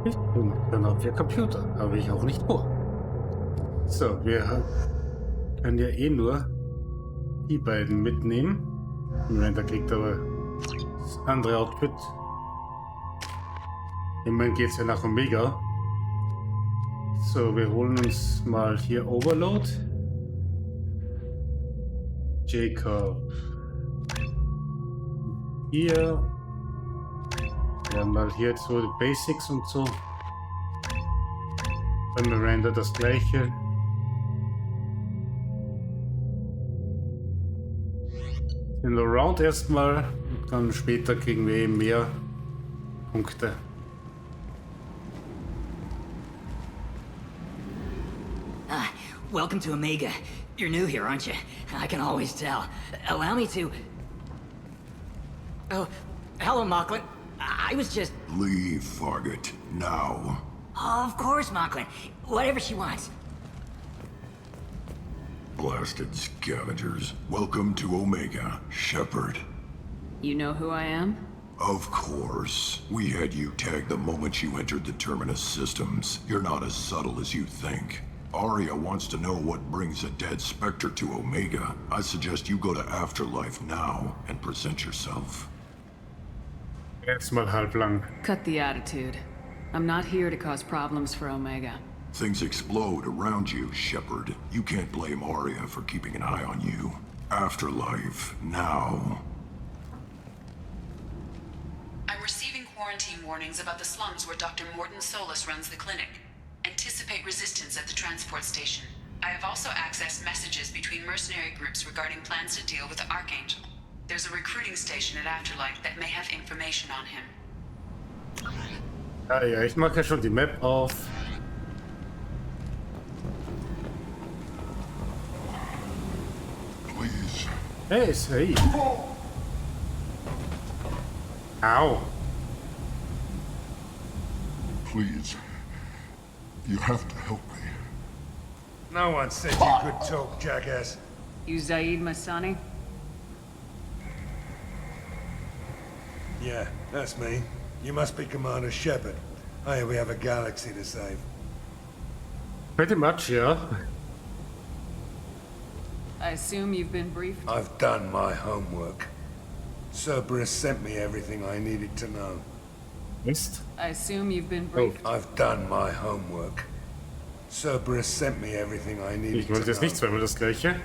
Ich bin genau für Computer, habe ich auch nicht vor. So, wir können ja eh nur die beiden mitnehmen. Miranda kriegt aber das andere Outfit. Immerhin geht es ja nach Omega. So, wir holen uns mal hier Overload. Jacob. Hier. Ja, mal hier jetzt so die Basics und so. Bei Miranda das gleiche. In the Round erstmal und dann später kriegen wir eben mehr Punkte. Welcome to Omega. You're new here, aren't you? I can always tell. Allow me to... Oh, hello, Mocklin. I was just... Leave, Fargate. Now. Oh, of course, Mocklin. Whatever she wants. Blasted scavengers. Welcome to Omega, Shepard. You know who I am? Of course. We had you tagged the moment you entered the Terminus systems. You're not as subtle as you think. Arya wants to know what brings a dead Spectre to Omega. I suggest you go to Afterlife now and present yourself. Jetzt mal halblang. Cut the attitude. I'm not here to cause problems for Omega. Things explode around you, Shepard. You can't blame Arya for keeping an eye on you. Afterlife now. I'm receiving quarantine warnings about the slums where Dr. Morton Solus runs the clinic. Anticipate resistance at the transport station. I have also accessed messages between mercenary groups regarding plans to deal with the Archangel. There's a recruiting station at Afterlife that may have information on him. Ja, ja, ich mache ja schon die Map auf. Please. Hey, hey. Ow. Please. You have to help me. No one said you could talk, jackass. You Zaid Masani? Yeah, that's me. You must be Commander Shepard. Hey, we have a galaxy to save. Pretty much, yeah. I assume you've been briefed? I've done my homework. Cerberus sent me everything I needed to know. Mist. I assume you've been briefed? I've done my homework. Cerberus sent me everything I needed Ich wollte to jetzt nicht know. zweimal das gleiche.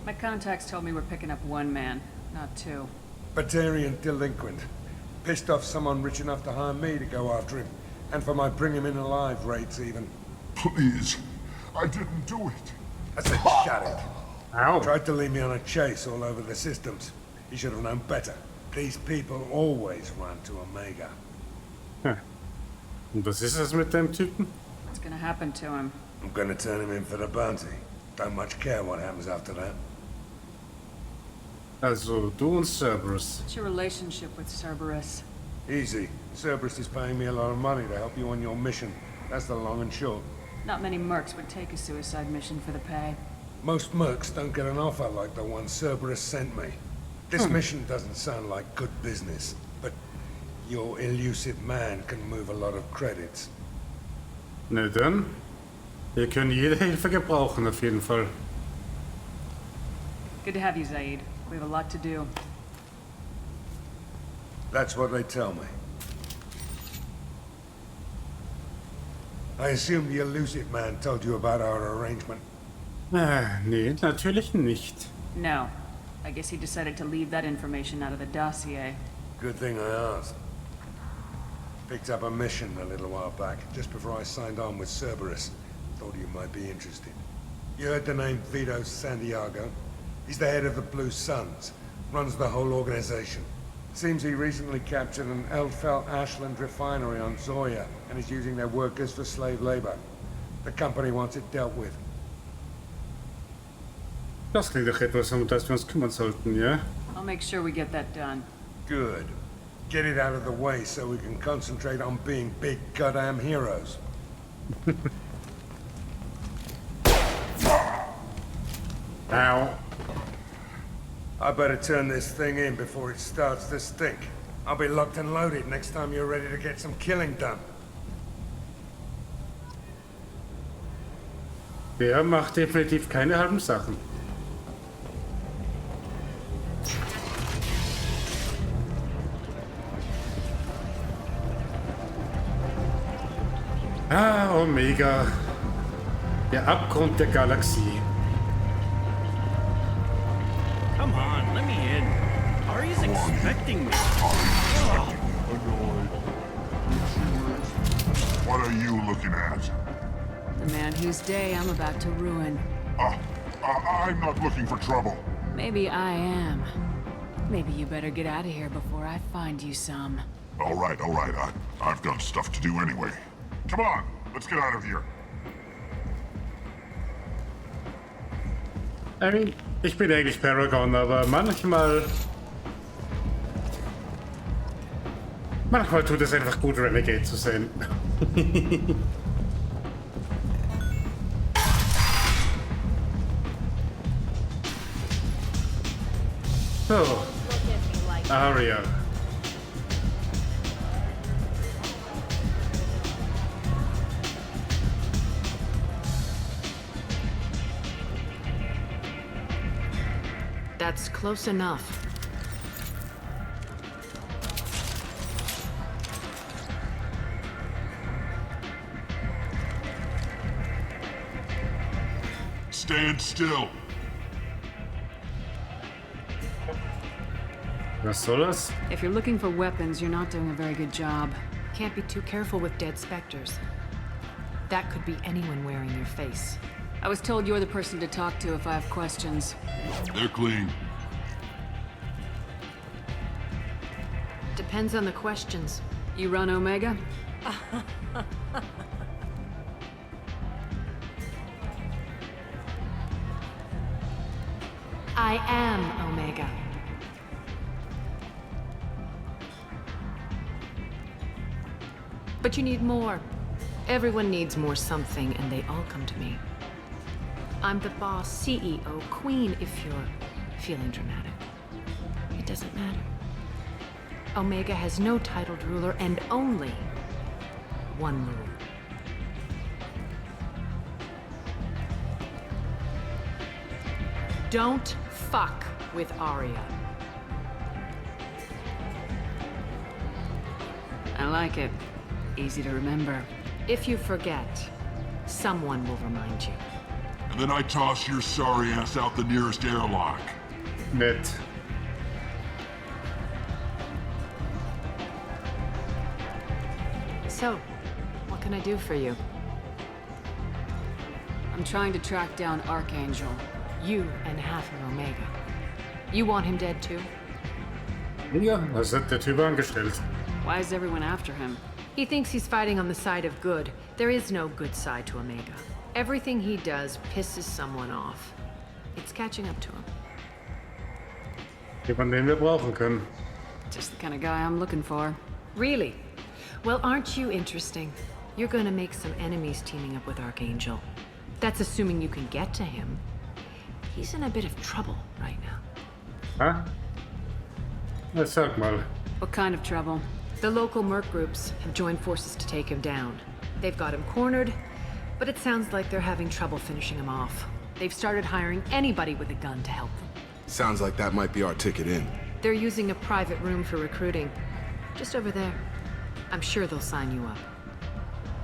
My contacts told me we're picking up one man, not two. Batarian delinquent. Pissed off someone rich enough to hire me to go after him. And for my bring him in alive rates even. Please. I didn't do it. I said shut it. Ow. Tried to lead me on a chase all over the systems. He should have known better. These people always run to Omega. Und was ist das mit dem Typen? What's gonna happen to him? I'm gonna turn him in for the bounty. Don't much care what happens after that. Also, du und Cerberus. What's your relationship with Cerberus? Easy. Cerberus is paying me a lot of money to help you on your mission. That's the long and short. Not many mercs would take a suicide mission for the pay. Most mercs don't get an offer like the one Cerberus sent me. This mission doesn't sound like good business, but your elusive man can move a lot of credits. Na dann. Wir können jede Hilfe gebrauchen, auf jeden Fall. Good to have you, Zaid. We have a lot to do. That's what they tell me. I assume the elusive man told you about our arrangement. Nee, natürlich nicht. No. I guess he decided to leave that information out of the dossier. Good thing I asked. Picked up a mission a little while back, just before I signed on with Cerberus. Thought you might be interested. You heard the name Vito Santiago? He's the head of the Blue Suns, runs the whole organization. Seems he recently captured an Eldfell Ashland refinery on Zoya, and is using their workers for slave labor. The company wants it dealt with. Das klingt doch etwas, um das wir uns kümmern sollten, ja? I'll make sure we get that done. Good. Get it out of the way so we can concentrate on being big goddamn heroes. Ow. I better turn this thing in before it starts to stink. I'll be locked and loaded next time you're ready to get some killing done. Der macht definitiv keine halben Sachen. Ah, Omega. Der Abgrund der Galaxie. Come on, let me in. Ari's expecting me. What are you looking at? The man whose day I'm about to ruin. I'm not looking for trouble. Maybe I am. Maybe you better get out of here before I find you some. All right. I've got stuff to do anyway. Come on, let's get out of here. I mean, ich bin eigentlich Paragon, aber manchmal tut es einfach gut, Renegade zu sein. So, Aria. That's close enough. Stand still. Was soll das? If you're looking for weapons, you're not doing a very good job. Can't be too careful with dead specters. That could be anyone wearing your face. I was told you're the person to talk to if I have questions. They're clean. Depends on the questions. You run Omega? I am Omega. But you need more. Everyone needs more something, and they all come to me. I'm the boss, CEO, queen, if you're feeling dramatic. It doesn't matter. Omega has no titled ruler and only one rule. Don't fuck with Aria. I like it. Easy to remember. If you forget, someone will remind you. And then I toss your sorry ass out the nearest airlock. Nett. So, what can I do for you? I'm trying to track down Archangel. You and half of Omega. You want him dead too? Ja, was hat der Typ angestellt? Why is everyone after him? He thinks he's fighting on the side of good. There is no good side to Omega. Everything he does pisses someone off. It's catching up to him. Jemand, den wir brauchen können. Just the kind of guy I'm looking for. Really? Well, aren't you interesting? You're gonna make some enemies teaming up with Archangel. That's assuming you can get to him. He's in a bit of trouble right now. Ha? Na, sag mal. What kind of trouble? The local merc groups have joined forces to take him down. They've got him cornered, but it sounds like they're having trouble finishing him off. They've started hiring anybody with a gun to help them. Sounds like that might be our ticket in. They're using a private room for recruiting. Just over there. I'm sure they'll sign you up.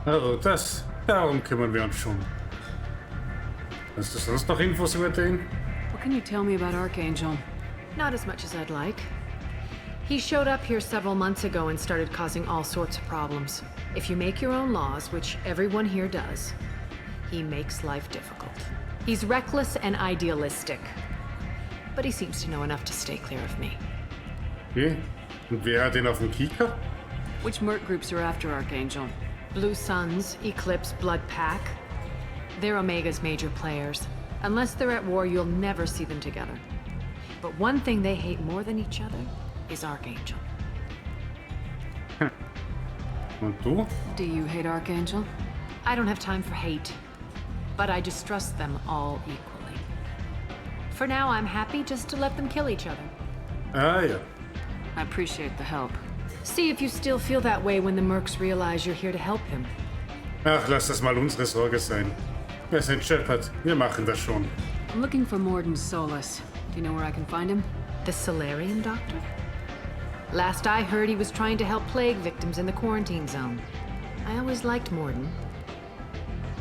Oh, darum kümmern wir uns schon. Hast du sonst noch Infos über den? What can you tell me about Archangel? Not as much as I'd like. He showed up here several months ago and started causing all sorts of problems. If you make your own laws, which everyone here does, he makes life difficult. He's reckless and idealistic. But he seems to know enough to stay clear of me. Okay. Und wer hat den auf dem Kieker? Which merc groups are after Archangel? Blue Suns, Eclipse, Blood Pack. They're Omega's major players. Unless they're at war, you'll never see them together. But one thing they hate more than each other is Archangel. Und du? Do you hate Archangel? I don't have time for hate, but I distrust them all equally. For now, I'm happy just to let them kill each other. Ah ja. I appreciate the help. See if you still feel that way when the mercs realize you're here to help him. Ach, lass das mal unsere Sorge sein. Wir sind Shepard. Wir machen das schon. I'm looking for Morden Solus. Do you know where I can find him? The Solarian doctor? Last I heard, he was trying to help plague victims in the quarantine zone. I always liked Morden.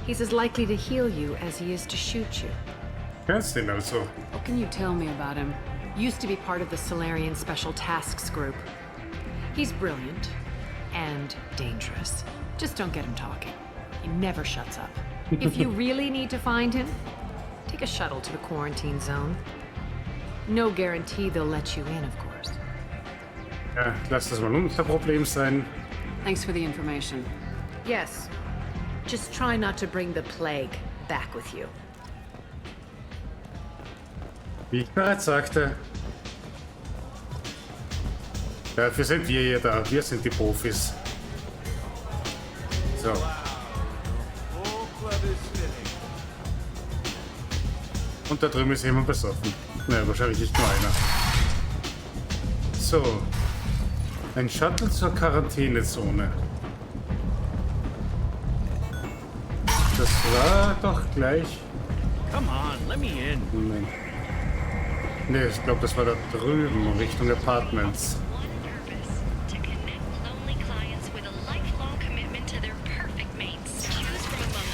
He's as likely to heal you as he is to shoot you. Kennst den also? What can you tell me about him? Used to be part of the Solarian Special Tasks Group. He's brilliant and dangerous. Just don't get him talking. He never shuts up. If you really need to find him, take a shuttle to the quarantine zone. No guarantee they'll let you in, of course. Ja, lass das mal unser Problem sein. Thanks for the information. Yes. Just try not to bring the plague back with you. Wie ich bereits sagte. Dafür sind wir hier da. Wir sind die Profis. So. Und da drüben ist jemand besoffen. Naja, wahrscheinlich nicht nur einer. So. Ein Shuttle zur Quarantänezone. Das war doch gleich... Come on, let me in. Moment. Ne, ich glaube, das war da drüben, Richtung Apartments.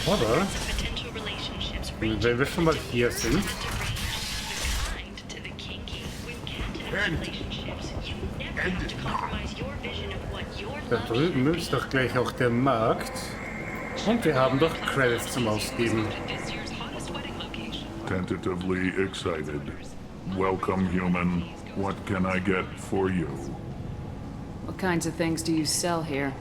Oder? Wenn wir schon mal hier sind. Da drüben ist doch gleich auch der Markt. Und wir haben doch Credits zum Ausgeben. Tentatively excited. Welcome, human. What can I get for you? What kinds of things do you sell here?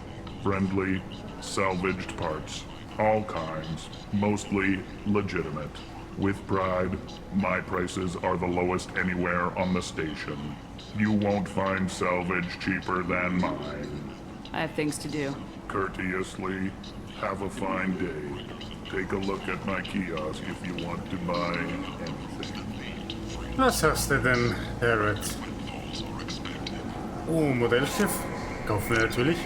Friendly, salvaged parts. All kinds. Mostly legitimate. With pride, my prices are the lowest anywhere on the station. You won't find salvage cheaper than mine. I have things to do. Courteously, have a fine day. Take a look at my kiosk if you want to buy anything. Was hast du denn, Barrett? Oh, Modellschiff. Kaufen wir natürlich.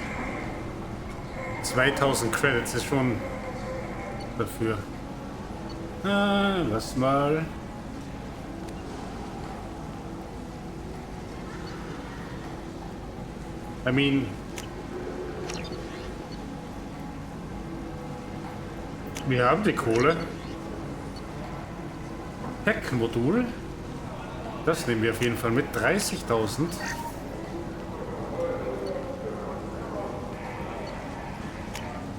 2000 Credits ist schon dafür. Lass mal. I mean... Wir haben die Kohle. Heckmodul. Das nehmen wir auf jeden Fall mit. 30.000.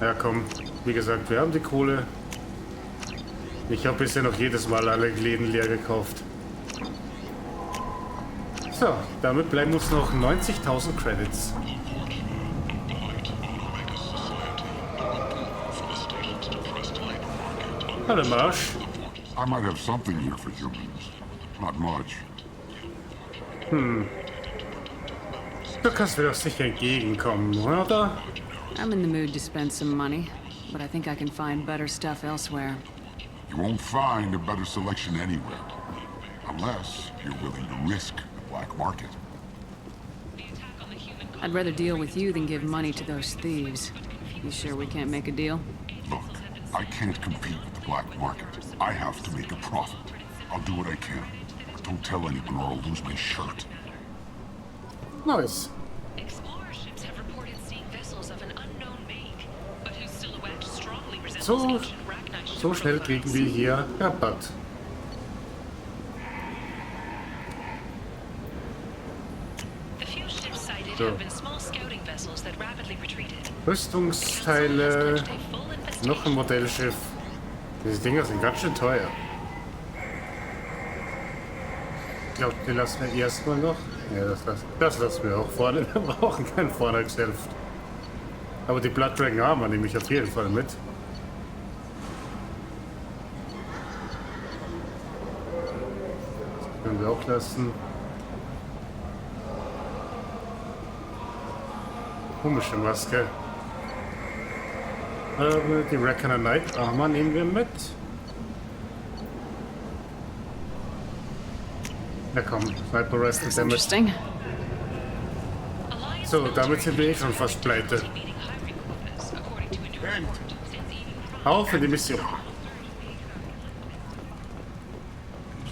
Ja komm, wie gesagt, wir haben die Kohle. Ich habe bisher noch jedes Mal alle Läden leer gekauft. So, damit bleiben uns noch 90.000 Credits. Hallo Marsch. I might have something here for humans. Not much. Du kannst mir doch sicher entgegenkommen, oder? I'm in the mood to spend some money, but I think I can find better stuff elsewhere. You won't find a better selection anywhere. Unless you're willing to risk the black market. I'd rather deal with you than give money to those thieves. You sure we can't make a deal? Look, I can't compete with the black market. I have to make a profit. I'll do what I can. But don't tell anyone or I'll lose my shirt. Nice. Explorerships have reported seeing vessels of an unknown make, but whose silhouette strongly resembles So, ancient Ragnar ship so schnell kriegen wir hier Rabatt. The few ships sighted So. have been small scouting vessels that rapidly retreated. Rüstungsteile, noch ein Modellschiff. Diese Dinger sind ganz schön teuer. Ich glaube, den lassen wir erstmal noch. Ja, das lassen wir auch vorne. Wir brauchen kein Vorderhälfte. Aber die Blood Dragon Armor nehme ich auf jeden Fall mit. Das können wir auch lassen. Komische Maske. Aber die Reckoner Knight Armor nehmen wir mit. Na komm, Sniper Rest Damage. Interesting. So, damit sind wir eh schon fast pleite. Auf in die Mission.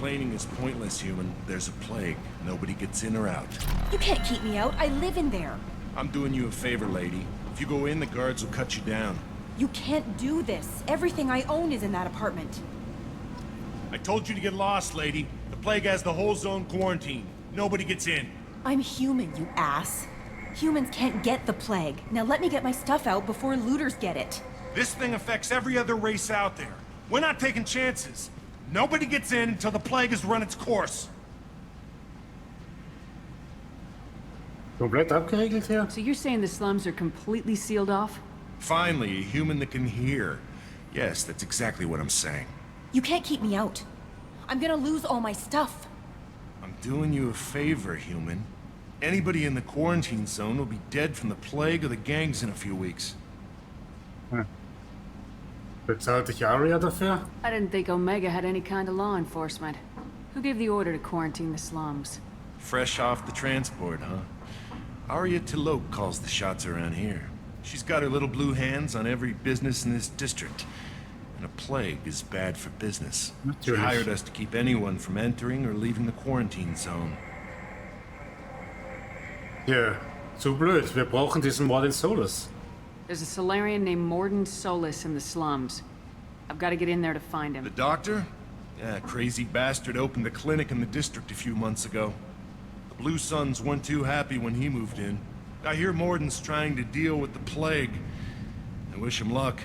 Complaining is pointless, human. There's a plague. Nobody gets in or out. You can't keep me out. I live in there. I'm doing you a favor, lady. If you go in, the guards will cut you down. You can't do this. Everything I own is in that apartment. I told you to get lost, lady. The plague has the whole zone quarantined. Nobody gets in. I'm human, you ass. Humans can't get the plague. Now let me get my stuff out before looters get it. This thing affects every other race out there. We're not taking chances. Nobody gets in until the plague has run its course. Komplett abgeriegelt hier? So you're saying the slums are completely sealed off? Finally, a human that can hear. Yes, that's exactly what I'm saying. You can't keep me out. I'm gonna lose all my stuff. I'm doing you a favor, human. Anybody in the quarantine zone will be dead from the plague or the gangs in a few weeks. Bezahlt dich Aria dafür? I didn't think Omega had any kind of law enforcement. Who gave the order to quarantine the slums? Fresh off the transport, huh? Aria Tilok calls the shots around here. She's got her little blue hands on every business in this district. And a plague is bad for business. She hired us to keep anyone from entering or leaving the quarantine zone. Ja, zu blöd. Wir brauchen diesen Morden Solus. There's a Solarian named Morden Solus in the slums. I've got to get in there to find him. The doctor? Yeah, crazy bastard opened a clinic in the district a few months ago. The Blue Suns weren't too happy when he moved in. I hear Morden's trying to deal with the plague. I wish him luck,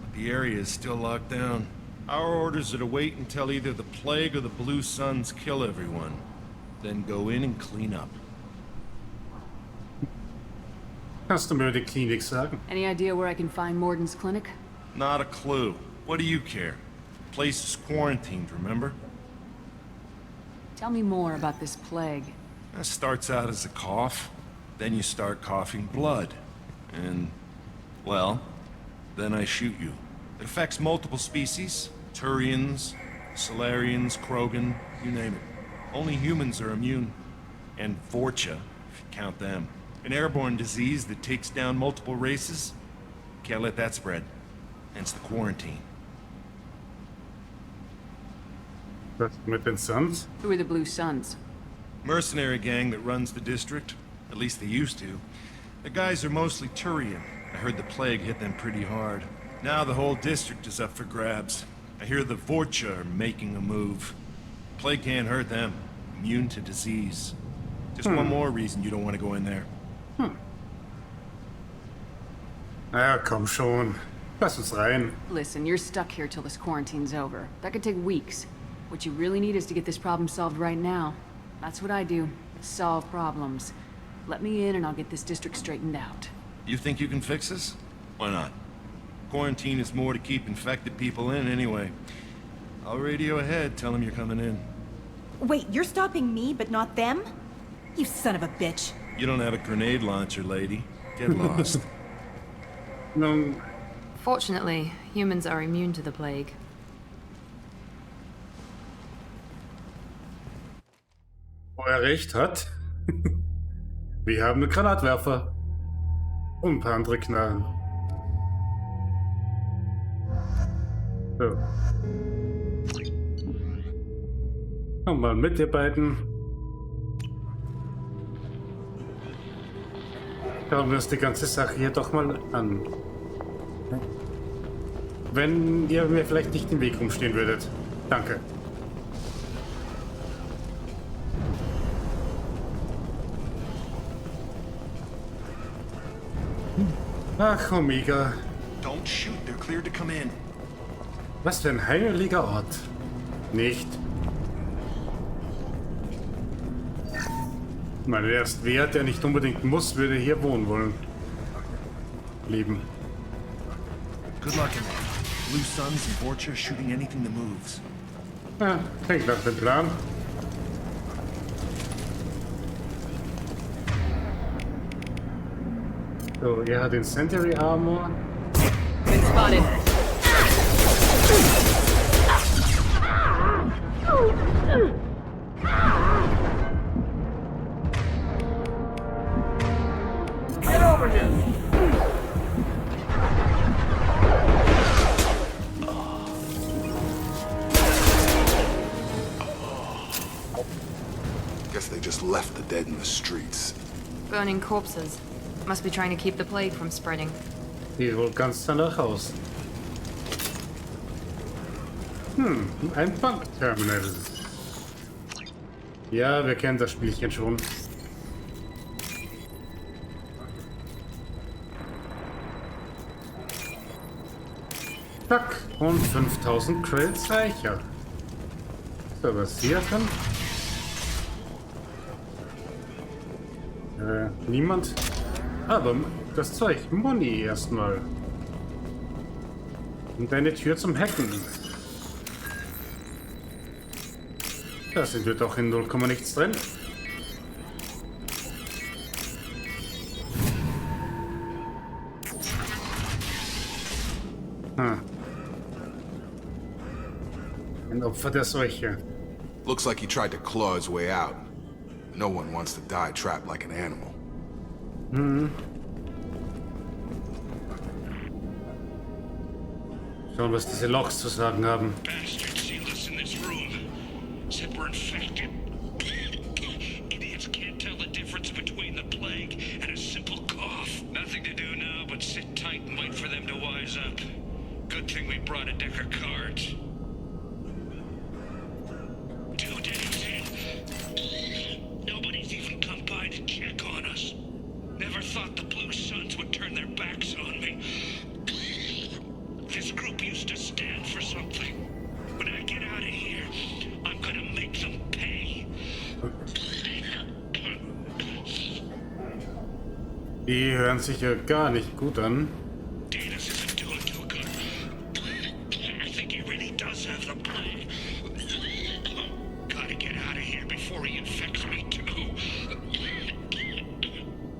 but the area is still locked down. Our orders are to wait until either the plague or the Blue Suns kill everyone. Then go in and clean up. Kannst du mir die Klinik sagen? Any idea where I can find Morden's clinic? Not a clue. What do you care? The place is quarantined, remember? Tell me more about this plague. It starts out as a cough. Then you start coughing blood. And, well, then I shoot you. It affects multiple species. Turians, Solarians, Krogan, you name it. Only humans are immune. And Vorcha, if you count them. An airborne disease that takes down multiple races. Can't let that spread. Hence the quarantine. Was mit den Suns? Who are the Blue Suns? Mercenary gang that runs the district. At least they used to. The guys are mostly Turian. I heard the plague hit them pretty hard. Now the whole district is up for grabs. I hear the Vorcha are making a move. Plague can't hurt them. Immune to disease. Just one more reason you don't want to go in there. Ja, komm schon. Lass uns rein. Listen, you're stuck here till this quarantine's over. That could take weeks. What you really need is to get this problem solved right now. That's what I do. Solve problems. Let me in and I'll get this district straightened out. You think you can fix this? Why not? Quarantine is more to keep infected people in anyway. I'll radio ahead, tell them you're coming in. Wait, you're stopping me, but not them? You son of a bitch. You don't have a grenade launcher, lady. Get lost. Nun, Fortunately, humans are immune to the plague. wo er recht hat. Wir haben einen Granatwerfer. Und ein paar andere Knarren. So. Komm mal mit, ihr beiden. Schauen wir uns die ganze Sache hier doch mal an. Wenn ihr mir vielleicht nicht im Weg rumstehen würdet. Danke. Ach, Omega. Don't shoot, they're cleared to come in. Was für ein heiliger Ort. Nicht. Mein erst wer, der nicht unbedingt muss, würde hier wohnen wollen. Leben. Good luck in there. Blue Suns and Vorcha shooting anything that moves. Ja, klingt nach dem Plan. So, er hat Incendiary Armor. Been spotted. Get over here! dead in the streets. Burning corpses. Must be trying to keep the plague from spreading. Sieht wohl ganz danach aus. Ein Bankterminal. Ja, wir kennen das Spielchen schon. Zack, und 5000 Credits reicher. So, was hier drin? Niemand? Aber das Zeug, Money erstmal. Und eine Tür zum Hacken. Da sind wir doch in 0, nichts drin. Ein Opfer der Seuche. Looks like he tried to claw his way out. No one wants to die trapped like an animal. Schauen, was diese Loks zu sagen haben. Bastards sealed us in this room. Said we're infected. Idiots can't tell the difference between the plague and a simple cough. Nothing to do now but sit tight and wait for them to wise up. Good thing we brought a deck of cards. 2 days in. Nobody's even come by to check on us. Never thought the Blue Suns would turn their backs on me. This group used to stand for something. When I get out of here, I'm gonna make them pay. Die hören sich ja gar nicht gut an. Davis isn't doing too good. I think he really does have the plague. Gotta get out of here before he infects me too.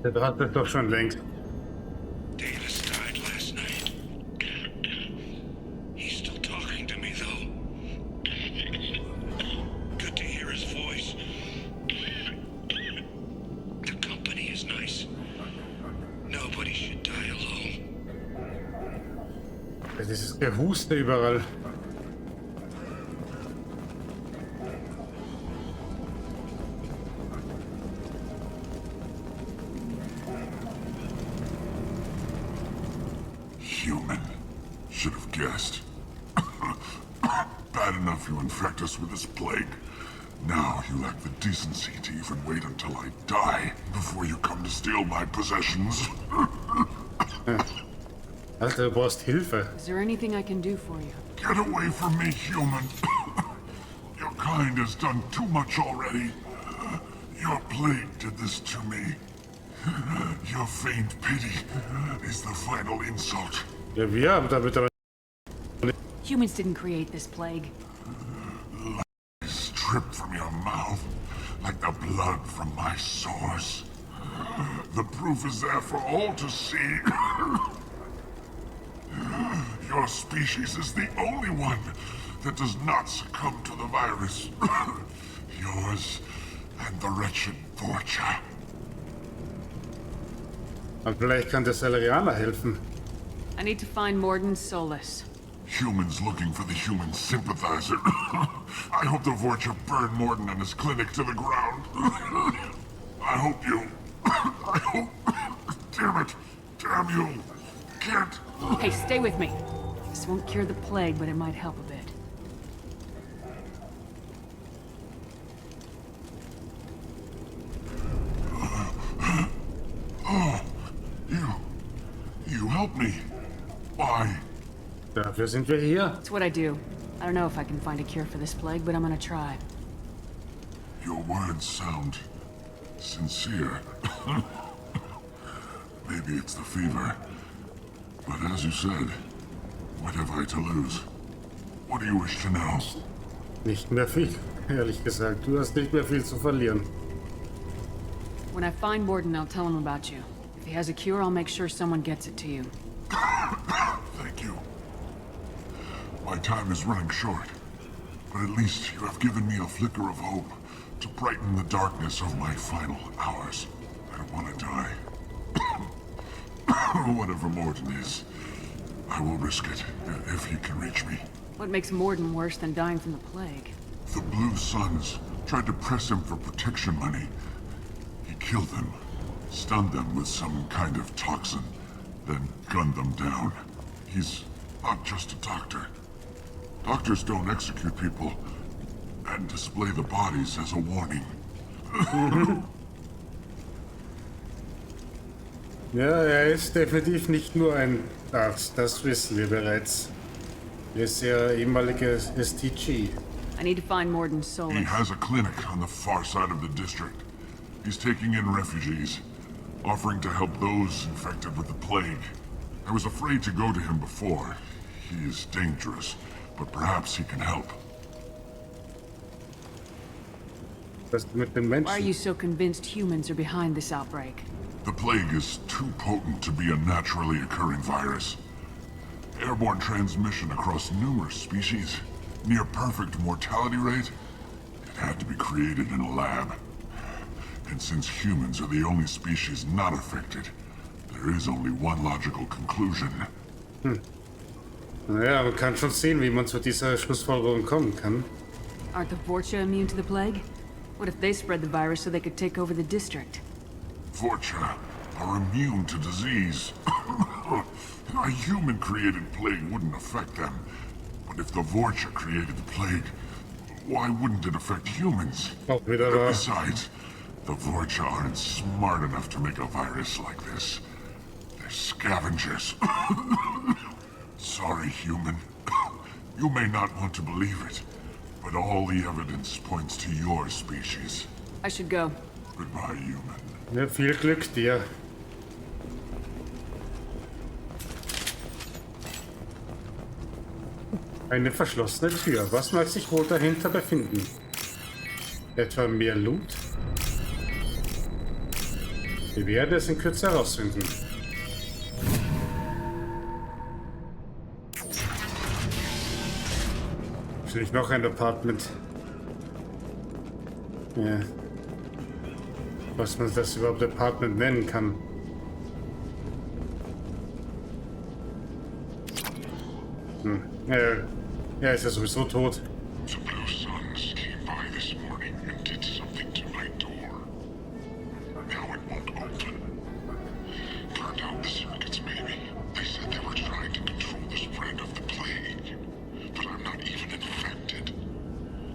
Der hat das doch schon längst. Davis died last night. He's still talking to me though. Good to hear his voice. The company is nice. Nobody should die alone. Das ist das Gehuste überall. Human. Should have guessed. Bad enough you infect us with this plague. Now you lack the decency to even wait until I die before you come to steal my possessions. Alter, du brauchst Hilfe. Is there anything I can do for you? Get away from me, human. Your kind has done too much already. Your plague did this to me. Your feigned pity is the final insult. Ja, wir haben damit aber... Humans didn't create this plague. Lies drip from your mouth like the blood from my sores. The proof is there for all to see. Your species is the only one that does not succumb to the virus. Yours and the wretched Forger. Und vielleicht kann der Salarianer helfen. I need to find Morden Solus. Humans looking for the human sympathizer. I hope the Vorcha burned Morden and his clinic to the ground. I hope you... I hope... Damn it! Damn you! Can't... Hey, stay with me. This won't cure the plague, but it might help a bit. Oh, you helped me. Why? Dafür sind wir hier. It's what I do. I don't know if I can find a cure for this plague, but I'm gonna try. Your words sound sincere. Maybe it's the fever. But as you said, what have I to lose? What do you wish to know? Nicht mehr viel, ehrlich gesagt. Du hast nicht mehr viel zu verlieren. When I find Morden, I'll tell him about you. If he has a cure, I'll make sure someone gets it to you. Thank you. My time is running short, but at least you have given me a flicker of hope to brighten the darkness of my final hours. I don't want to die. Whatever Morden is, I will risk it if he can reach me. What makes Morden worse than dying from the plague? The Blue Suns tried to press him for protection money. Kill them, stun them with some kind of toxin, then gun them down. He's not just a doctor. Doctors don't execute people and display the bodies as a warning. Ja, er ist definitiv nicht nur ein Arzt, das wissen wir bereits. Er ist ja ehemaliger STG. I need to find Morden He Solus. has a clinic on the far side of the district. He's taking in refugees, offering to help those infected with the plague. I was afraid to go to him before. He is dangerous, but perhaps he can help. Was mit den Why are Menschen? you so convinced humans are behind this outbreak? The plague is too potent to be a naturally occurring virus. Airborne transmission across numerous species, near perfect mortality rate. It had to be created in a lab. And since humans are the only species not affected, there is only one logical conclusion. Naja, man kann schon sehen, wie man zu dieser Schlussfolgerung kommen kann. Aren't the Vorcha immune to the plague? What if they spread the virus so they could take over the district? Vorcha are immune to disease. A human-created plague wouldn't affect them. But if the Vorcha created the plague, why wouldn't it affect humans? Auch wieder wahr. Besides, the Vorcha aren't smart enough to make a virus like this. They're scavengers. Sorry, human. You may not want to believe it, but all the evidence points to your species. I should go. Goodbye, human. Ja, viel Glück dir. Eine verschlossene Tür. Was mag sich wohl dahinter befinden? Etwa mehr Loot? Wir werden es in Kürze herausfinden. Wahrscheinlich noch ein Apartment. Ja. Was man das überhaupt Apartment nennen kann. Er ist ja sowieso tot. The Blue Suns came by this morning and did something to my door. Now it won't open. Turned out the circuits, maybe. They said they were trying to control the spread of the plague. But I'm not even infected.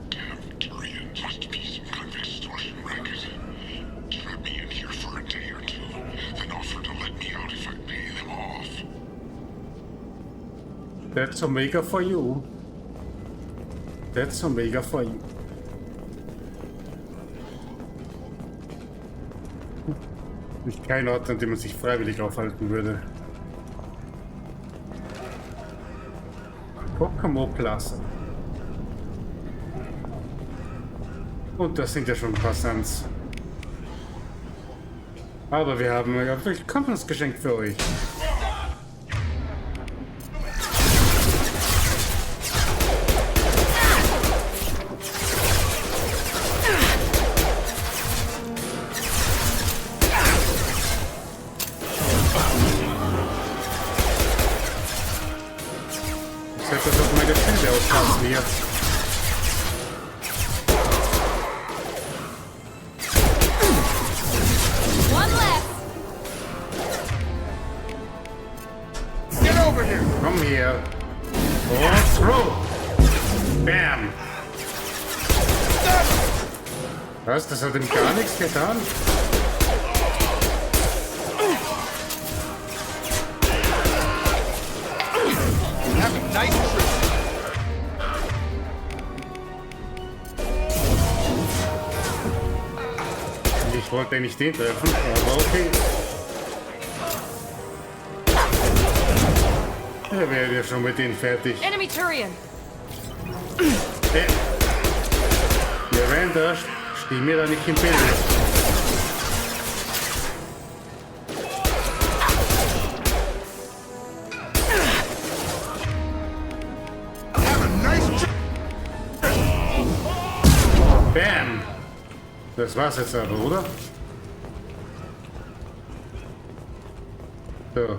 Damn Turians must be some kind of extortion racket. Trap me in here for a day or two, then offer to let me out if I pay them off. That's Omega for you. That's Omega for you. Nicht kein Ort, an dem man sich freiwillig aufhalten würde. Kokomo Plaza. Und das sind ja schon ein paar Suns. Aber wir haben ja ein Willkommensgeschenk für euch. Ich hätte das auf meine Schilde aufpassen hier. Komm her. Und throw. Bam. Was? Das hat ihm gar nichts getan? Ich wollte nicht den treffen, aber okay. Ja, wäre ja schon mit denen fertig. Enemy Turian! Der Render steht mir da nicht im Bild. Bam! Das war's jetzt aber, oder? So.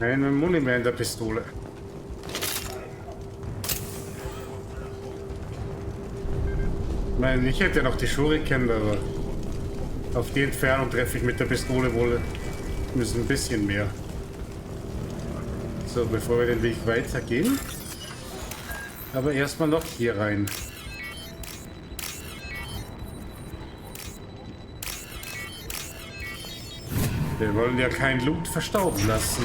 Eine Muni mehr in der Pistole. Ich meine, ich hätte ja noch die Schuriken, aber auf die Entfernung treffe ich mit der Pistole wohl müssen ein bisschen mehr. So, bevor wir den Weg weitergehen. Aber erstmal noch hier rein. Wir wollen ja kein Loot verstauben lassen.